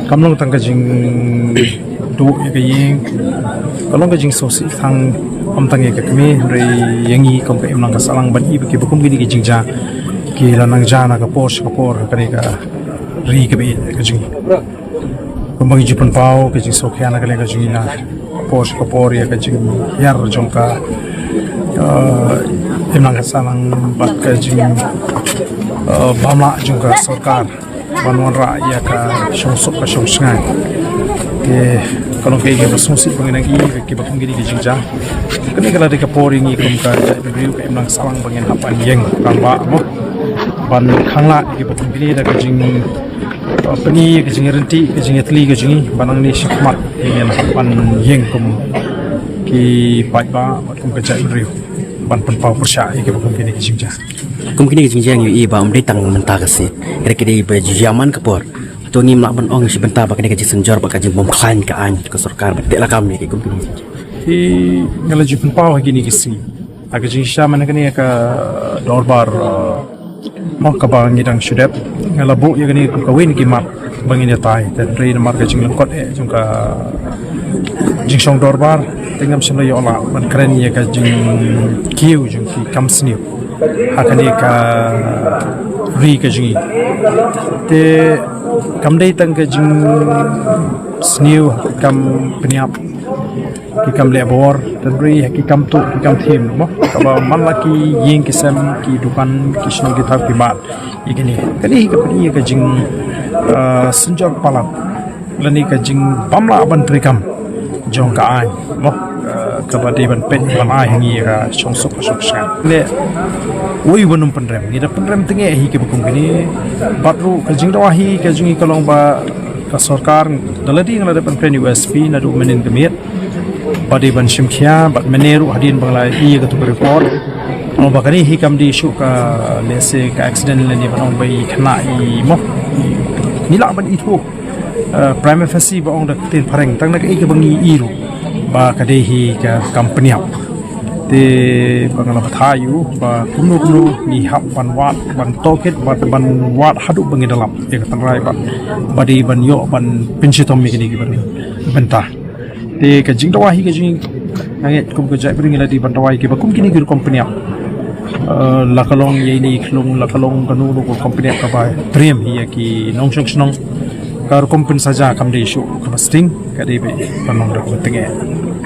kamlong tang ka jing do ka yeng kalong ka jing sosi thang tang ka kami re yangi kom ka imlang ka salang ban ibe ki bukum gini ki jing ja ki lanang jana ka por ka ni ka ri ka be ka jing kumbang jipun pau ka jing sokhiana ka le ka jing na por ya ka jing yar jong ka imlang ka salang bat ka jing bama jong ka sarkar banwan rakyat ka syong sengai ke kalau kayak gitu sungsi pengen lagi ke bakung gini dijingja kini kalau di kapori ni kumka review ke emang salang pengen hapan yeng ramba mo ban khangla ke bakung gini da kajing peni kajing renti kajing etli kajing banang ni shikmat ingin hapan yeng kum ki pai ba kum kaja review ban penpau persya ke bakung gini dijingja kum kini kajing yang yu iba umdi tang mentah kasi kira-kira iba jaman kapor tu ni melak ben ong sebentar pakai kaji senjor pakai kaji bom klan ke an ke sarkar betek lah kami ke kumpul hi ngala jipun pau gini kisi aga jing shaman kani ka dorbar mo ka bang ngidang syudep ngala bu ya gani ka win ki mat bangin ya tai dan tri mar ka jing lengkot jung ka jing song dorbar tingam semla ya ola ban keren ya ka jing kiu jung ki kamsni hakani ka ri ka jing te kam dai tang ke jing sniu kam peniap ki kam lebor dan ri ki kam tu ki kam thim mo ka man laki yeng kisam ki dukan ki snu ki thap ki mat igini kali ka peni ka jing senjor palak lani ka jing pamla ban prikam jong ka ai mo ka ba ban pen ban ai hangi ka chong sok sha le oi wanum penrem ida penrem tenge hi ke bukum gini batru ka jing dawahi ka jingi kalong ba ka sarkar daladi ngala pen pen USP na du menin kemit badi ban shimkhia bat meneru hadin bangla hi ka tu report no bakani hi kam di shu ka lese ka accident le ni banong bai khna i mo ni la ban i thu prime fasi ba ong da tin phareng tang na ka i ka bangi i ru ba ka de hi ka company ap te bangala pathayu ba kumnu ni hap ban toket ban wat hadu bangi dalam e ka tanrai ba badi ban yo ban pinchitom mi gini ban benta te ka jing dawahi ka jing nge kum ka jai bring la di ban dawai ke ba kum kini gir company ap lakalong ye ni khlung lakalong kanu ko company ka ba prem hi ki nong snong kar company saja kam de shu ka sting ka de be banong da ko tenge